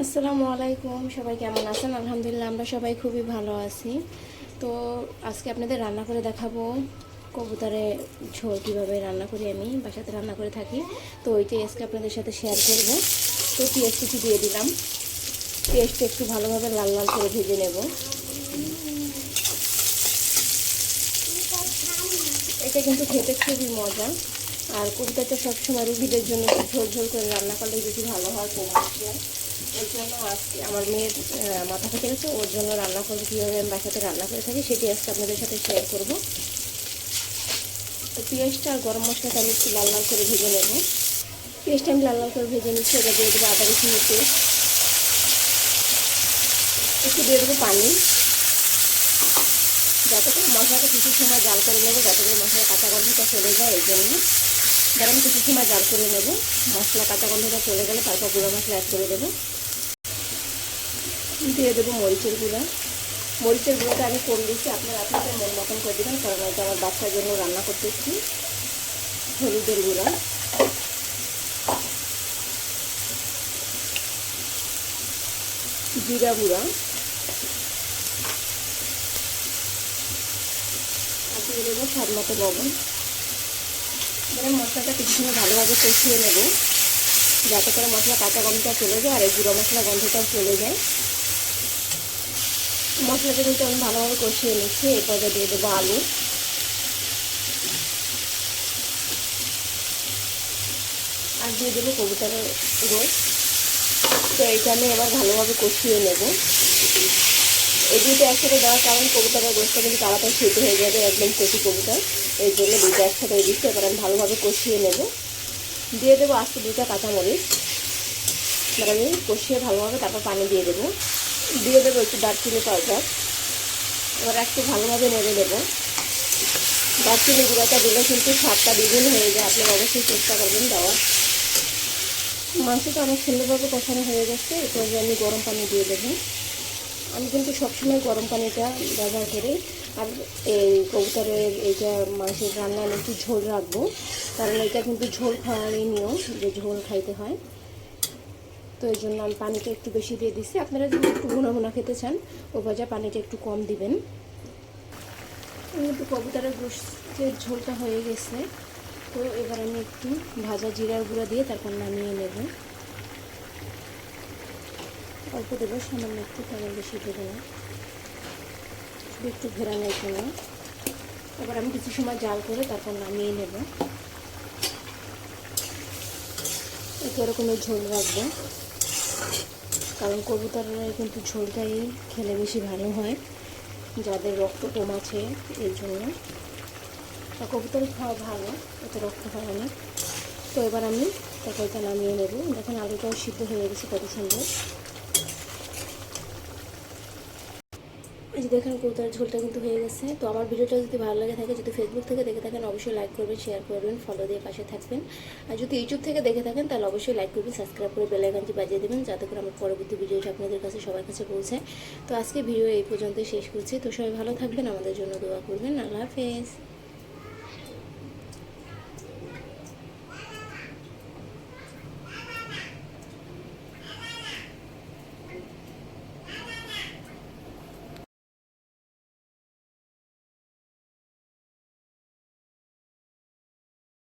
আসসালামু আলাইকুম, সবাই কেমন আছেন? আলহামদুলিল্লাহ আমরা সবাই খুবই ভালো আছি। তো আজকে আপনাদের রান্না করে দেখাবো কবুতরের ঝোল কীভাবে রান্না করি, আমি বাসাতে রান্না করে থাকি। তো ওইটাই আজকে আপনাদের সাথে শেয়ার করব। তো পেঁয়াজ কুচি দিয়ে দিলাম, পেঁয়াজটা একটু ভালোভাবে লাল লাল করে ভেজে নেব। এটা কিন্তু খেতে খুবই মজা। আর কবুতরটা সবসময় রুগীদের জন্য ঝোল ঝোল করে রান্না করলে বেশি ভালো হয় কবুতর। ওর জন্য আজকে আমার মেয়ের মাথা থেকে গেছে, ওর জন্য রান্না করবো, কীভাবে আমি বাসাতে রান্না করে থাকি সেটি আজকে আপনাদের সাথে শেয়ার করব। তো পেঁয়াজটা আর গরম মশলাটা আমি একটু লাল লাল করে ভেজে নেব। পেঁয়াজটা আমি লাল লাল করে ভেজে নিচ্ছি। এবার দিয়ে দেবো আদা রসুন পেস্ট, একটু দিয়ে দেবো পানি, যাতে করে মশলাটা কিছু সময় জাল করে নেবো, যাতে করে মশলা কাঁচা গন্ধটা চলে যায়। এই জন্য আমি কিছু সময় জাল করে নেব। মশলা কাঁচা গন্ধটা চলে গেলে তারপর গুঁড়ো মশলা অ্যাড করে দেবো। দিয়ে দেবো মরিচের গুঁড়া। মরিচের গুঁড়োটা আমি কম দিচ্ছি, আপনাদের মন মতন করে দেবেন, কারণ এটা আমার বাচ্চার জন্য রান্না করতেছি। হলুদের গুঁড়া, জিরা গুঁড়া, আর দিয়ে দেবো স্বাদ মতো লবণ। এবারে মশলাটা কিছু সময় ভালোভাবে কষিয়ে নেব, যাতে করে মশলা কাঁচা গন্ধটা চলে যায় আর এই গুঁড়ো মশলা গন্ধটাও চলে যায়। মশলাটা কিন্তু আমি ভালোভাবে কষিয়ে নিচ্ছি। এরপরে দিয়ে দেবো আলু, আর দিয়ে দেবো কবুতরের গোশত। তো এইটা আমি এবার ভালোভাবে কষিয়ে নেব। এই দুটো একসাথে দেওয়ার কারণ কবুতরের গোশতটা কিন্তু তাড়াতাড়ি সিদ্ধ হয়ে যাবে, একদম কচি কবুতর, এই জন্য দুটো একসাথে দিচ্ছি। এবার আমি ভালোভাবে কষিয়ে নেব। দিয়ে দেবো আস্তে দুটা কাঁচামরিচ, এবার আমি কষিয়ে ভালোভাবে তারপর পানি দিয়ে দেবো। দিয়ে দেবো একটু দারচিনি পাউডার, এবার একটু ভালোভাবে নেড়ে দেবো। দারচিনি গুঁড়াটা দিলে কিন্তু স্বাদটা দ্বিগুণ হয়ে যায়, আপনারা অবশ্যই চেষ্টা করবেন দেওয়ার। মাংসটা অনেক সুন্দরভাবে কষানো হয়ে গেছে। এরপর আমি গরম পানি দিয়ে দেবো। আমি কিন্তু সবসময় গরম পানিটা ব্যবহার করি। আর এই কবুতরের এইটা মাংসের রান্না আমি একটু ঝোল রাখবো, কারণ এটা কিন্তু ঝোল খাওয়ারই নিয়ম, যে ঝোল খাইতে হয়। তো এই জন্য আমি পানিটা একটু বেশি দিয়ে দিচ্ছি। আপনারা যদি একটু ভুনা ভুনা খেতে চান ও ভাজা পানিটা একটু কম দিবেন। কিন্তু কবুতরের গোশতের ঝোলটা হয়ে গেছে। তো এবার আমি একটু ভাজা জিরার গুঁড়া দিয়ে তারপর নামিয়ে নেব। অল্প দেবো, সামান্য একটু, তেমন বেশি দেবো না, শুধু একটু ঘেরানোর জন্য। এবার আমি কিছু সময় জাল করে তারপর নামিয়ে নেব। একটু এরকমের ঝোল রাখবো, কারণ কবুতরের কিন্তু ঝোলটাই খেলে বেশি ভালো হয়, যাদের রক্ত কম আছে এর জন্য। কবুতর খাওয়া ভালো, এতে রক্ত হয় অনেক। তো এবার আমি তরকারিটা নামিয়ে নেব। দেখেন আলুটাও সিদ্ধ হয়ে গেছে কত সুন্দর। এই যে দেখেন কবুতরের ঝোলটা কিন্তু হয়ে গেছে। তো আমার ভিডিওটা যদি ভালো লাগে থাকে, যদি ফেসবুক থেকে দেখে থাকেন অবশ্যই লাইক করবেন, শেয়ার করবেন, ফলো দিয়ে পাশে থাকবেন। আর যদি ইউটিউব থেকে দেখে থাকেন তাহলে অবশ্যই লাইক করবেন, সাবস্ক্রাইব করে বেল আইকনটি বাজিয়ে দেবেন, যাতে করে আমার পরবর্তী ভিডিওটা আপনাদের কাছে সবার কাছে পৌঁছায়। তো আজকে ভিডিও এই পর্যন্তই শেষ করছি। তো সবাই ভালো থাকবেন, আমাদের জন্য দোয়া করবেন। আল্লাহ হাফেজ।